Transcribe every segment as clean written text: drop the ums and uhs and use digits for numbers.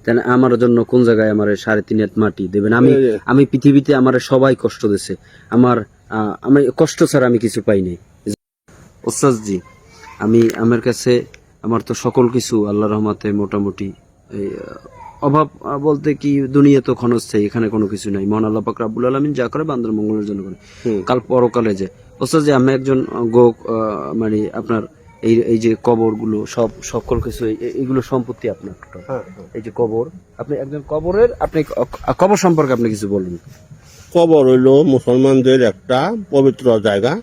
তাহলে আমার জন্য কোন জায়গায় আমার 3.5 হাত মাটি দেবেন? আমি পৃথিবীতে আমার সবাই কষ্ট দিছে, আমি কষ্ট ছাড়া আমি কিছু পাই নাই। ওস্তাদ জি, আমার কাছে আমার তো সকল কিছু আল্লাহর রহমতে মোটামুটি অভাব বলতে কি দুনিয়া তো ক্ষণস্থায়ী, এখানে কোনো কিছু নাই। মহান আল্লাহ পাক রব্বুল আলামিন যা করে বান্দার মঙ্গলের জন্য করে। কাল পরকালে যে ওস্তাদ জি, আমি একজন মানে আপনার এই যে কবরগুলো সব সকল কিছু এইগুলো সম্পত্তি আপনার। এই যে কবর, আপনি একজন কবরের, আপনি কবর সম্পর্কে আপনি কিছু বলুন। কবর হইলো মুসলমানদের একটা পবিত্র জায়গা,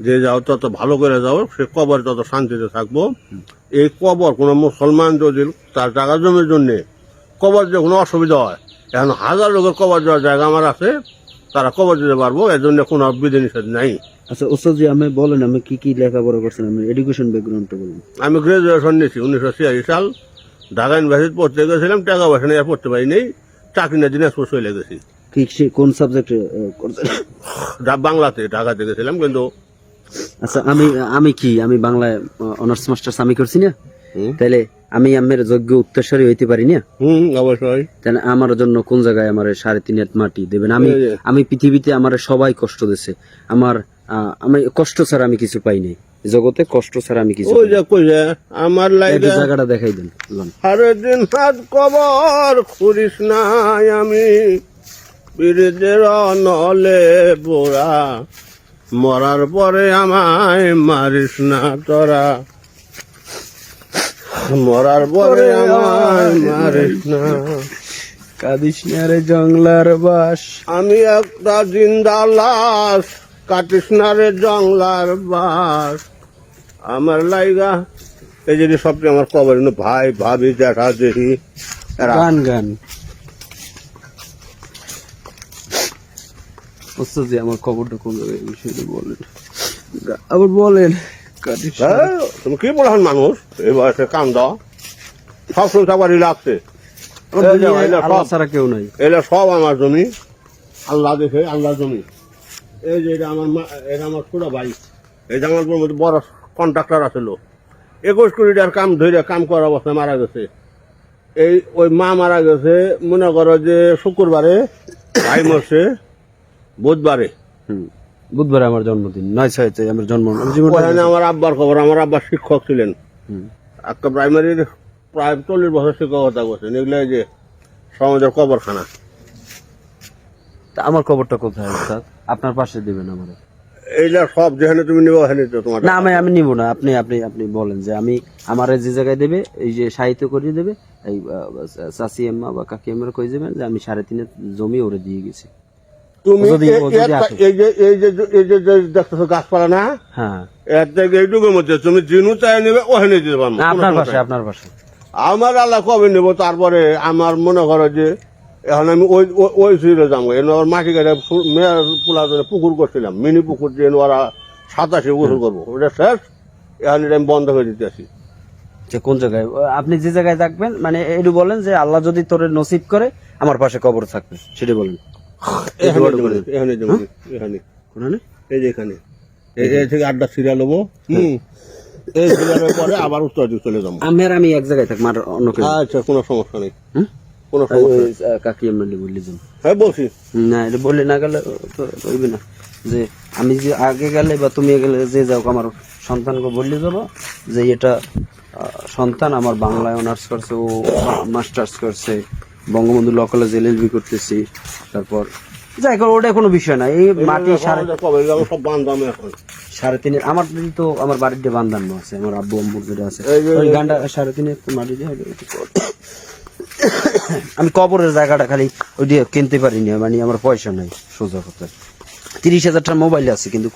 যে যাও তত ভালো করে যাও, সে কবর তত শান্তিতে থাকবো। এই কবর কোনো মুসলমান যদি তার জায়গা জমির জন্য কবর যে কোনো অসুবিধা হয়, এখন 1000 লোকের কবর দেওয়ার জায়গা আমার আছে, তারা কবর দিতে পারবো, এর জন্য কোনো বিধিনিষেধ নাই। আচ্ছা ওস্তাদ জি, আমি বলেন আমি কি লেখাপড়া করছেন, আমি এডুকেশন ব্যাকগ্রাউন্ডটা বলুন। আমি গ্রাজুয়েশন নিয়েছি 1986 সাল, ঢাকা ইউনিভার্সিটি পড়তে গেছিলাম, টাকা পয়সা নিয়ে আর পড়তে পারিনি, চাকরি না দিনাজপুর চলে গেছি। কোন সাবজেক্টে করছেন? বাংলাতে, ঢাকাতে গেছিলাম কিন্তু। আচ্ছা আমি বাংলায় অনার্স মাস্টার্স আমি করছি না, তাহলে আমি আমার যোগ্য উত্তরসূরি হইতে পারি না? অবশ্যই। তাহলে আমার জন্য কোন জায়গায় আমার 3.5 হাত মাটি দেবেন? আমি পৃথিবীতে আমার সবাই কষ্ট দিছে, আমি কষ্ট ছাড়া আমি কিছু পাই নাই জগতে, কষ্ট ছাড়া আমি কিছু আমার লাইফে জায়গাটা দেখাই দেন। সারাদিন হাত কবর করিস নাই আমি, বীরদের নলে বোরা, মরার পরে আমায় মারিস না তোরা, মরার পরে আমায় মারিস না, কাঁদিস না রে জংলার বাস, আমি একটা জিন্দা লাশ, কাটিস না রে জংলার বাস। আমার লাইগা এই যে সবচেয়ে আমার কবর, ভাই ভাবি জ্যাঠা জেঠি, গান ওস্তাদ জি, আমার খবরটা কোন জায়গায় বিষয়টা বলেন, আবার বলেন। তুমি কি বলছেন মানুষ এই বয়সে কান দাও, সব সংসারই লাগছে, আল্লাহ ছাড়া কেউ নাই, এটা সব আমার জমি, আল্লাহ দেখে আল্লাহ জমি। এই যে এটা আমার ছোট ভাই, এই যে আমার মধ্যে বড় কন্ট্রাক্টর আছিল, 21 কোটিটার কাম ধরে কাম করার অবস্থায় মারা গেছে। ওই মা মারা গেছে মনে করো যে শুক্রবারে, ভাই মরছে বুধবারে আমার জন্মদিন, 9/6 আমার জন্ম। আমার আব্বার খবর, আমার আব্বা শিক্ষক ছিলেন, একটা প্রাইমারির প্রায় 40 বছর শিক্ষকতা করছেন। এগুলো যে সমাজের কবরখানা। আমার খবরটা কোথায় স্যার? আপনার পাশে দিবেন আমার? এইটা সব যেখানে তুমি নিবো ওখানে তোমার না, আমি নিব না, আপনি বলেন যে আমি আমার যে জায়গায় দেবে, এই যে সাহিত্য করিয়ে দেবে, এই চাচি আম্মা বা কাকি আম্মার কই যাবেন যে আমি 3.5 হাত জমি ওরে দিয়ে গেছি। তুমি এই যে দেখতেছো গাছপালা না, হ্যাঁ, এর থেকে এইটুকুর মধ্যে তুমি জিনু চাই নেবে ওখানে দিতে পারবো। আপনার পাশে আমার আল্লাহ কবে নেবো, তারপরে আমার মনে করো যে এখন আমি ওই সুইরে যাবো। এর মাটি কাটে মেয়ের পোলার জন্য পুকুর করছিলাম, মিনি পুকুর দিয়ে ওরা 87 গোসল করবো, ওটা শেষ, এখন এটা আমি বন্ধ করে দিতে আসি। কোন জায়গায় আপনি যে জায়গায় থাকবেন, মানে একটু বলেন যে আল্লাহ যদি তোর নসিব করে আমার পাশে কবর থাকবে, সেটা বলেন। এই যে এখানে এই থেকে 8টা সিরিয়াল হবো, এই সিরিয়ালের পরে আবার উত্তর দিকে চলে যাবো। আমি এক জায়গায় থাকবো, আর অন্য কেউ? আচ্ছা, কোনো সমস্যা নেই, কাকি এমনি বললি যান। হ্যাঁ বলছি না, এটা বললে না গেলে তো হইবে না, যে আমি যে আগে গেলে বা তুমি গেলে যে যাও, আমার সন্তানকে বললে যাবো যে এটা সন্তান আমার বাংলায় অনার্স করছে, ও মাস্টার্স করছে, বঙ্গবন্ধু ল কলেজে LLB করতেছি, তারপর যাই হোক ওটা কোনো বিষয় না। এই মাটি 3.5 আমার তো আমার বাড়িতে বান্ধানো আছে, আমার আব্বু আম্মুর যেটা আছে, ওই গানটা 3.5 মাটি দিয়ে আমি কবরের জায়গাটা খালি ওই দিয়ে কিনতে পারিনি, মানে আমার পয়সা নাই, সোজা কথা। 30,000 টাকা মোবাইল আছে, কিন্তু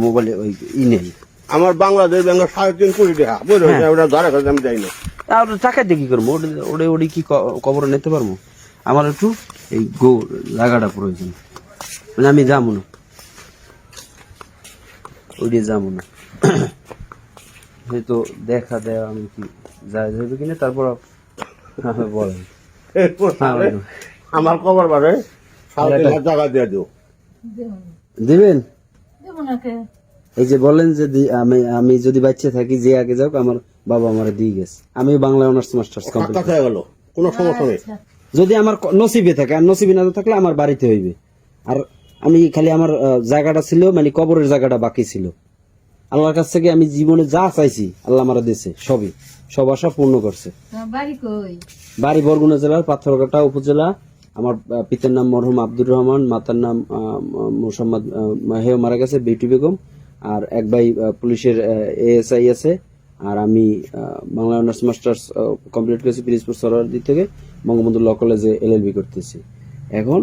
মোবাইলে ওই নেই। আমার বাংলাদেশ ব্যাংকের 3.5 কোটি টাকা বুঝলেন, ওটা ধরে কাছে আমি যাই না। আর টাকা দিয়ে কি করবো? ওটা কি কবর নিতে পারবো? আমার একটু এই জায়গাটা প্রয়োজন, মানে আমি যাবো না, ওই দিয়ে যাবো না, হয়তো দেখা দেয় আমি কি যাবে কিনা, তারপর বলেন আমার কবর বারে 3.5 টাকা দিয়ে দিও, দিবেন? এই যে বলেন যে আমি যদি বাচ্চা থাকি, যে আগে যাও, আমার বাবা আমার দিয়ে গেছে, আমি বাংলা অনার্স মাস্টার্স কমপ্লিট হয়ে গেল। কোনো সমস্যা নেই। যদি আমার নসিবে থাকে, আর নসিবে না থাকলে আমার বাড়িতে হইবে। আর আমি খালি আমার জায়গাটা ছিল, মানে কবরের জায়গাটা বাকি ছিল। আল্লাহর কাছ থেকে আমি জীবনে যা চাইছি আল্লাহ আমার দিয়েছে, সব আশা পূর্ণ করছে। বাড়ি কই? বাড়ি বরগুনা জেলার পাথরঘাটা উপজেলা। আমার পিতার নাম মরহুম আব্দুর রহমান, মাতার নাম মোসাম্মদ, হেও মারা গেছে বিউটি বেগম। আর এক ভাই পুলিশের এএসআই আছে। আর আমি বাংলা অনার্স মাস্টার্স কমপ্লিট করেছি পিরিজপুর সরোয়ারদি থেকে, বঙ্গবন্ধু ল কলেজে এলএলবি করতেছি। এখন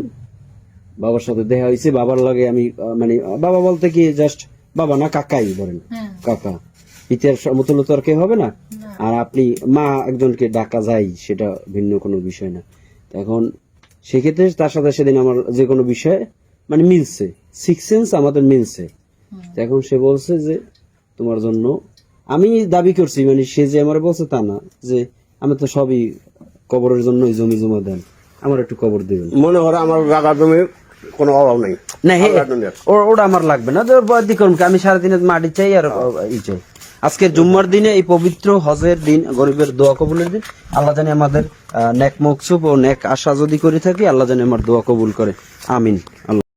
বাবার সাথে দেখা হয়েছে। বাবার লাগে আমি মানে বাবা বলতে কি জাস্ট বাবা না, কাকাই বলেন, কাকা। পিতার মতন তো আর কেউ হবে না। আর আপনি মা একজনকে ডাকা যায়, সেটা ভিন্ন কোনো বিষয় না। এখন সেক্ষেত্রে তার সাথে সেদিন আমার যে কোনো বিষয়ে মানে মিলছে, সিক্স সেন্স আমাদের মিলছে। এখন সে বলছে যে তোমার জন্য আমি দাবি করছি, মানে সে যে আমার বলছে তা না, যে আমি তো সবই কবরের জন্য জমি জমা দেন, আমার একটু কবর দেবেন। মনে করে আমার জায়গা জমির কোনো অভাব নেই না, আল্লাহর দুনিয়ার। ওটা আমার লাগবে না, আমি 3.5 মাটি চাই আর ই চাই। আজকে জুম্মার দিনে, এই পবিত্র হজের দিন, গরিবের দোয়া কবুলের দিন, আল্লাহ জানি আমাদের নেক মকসুব ও নেক আশা যদি করে থাকি, আল্লাহ জানি আমার দোয়া কবুল করে। আমিন। আল্লাহ।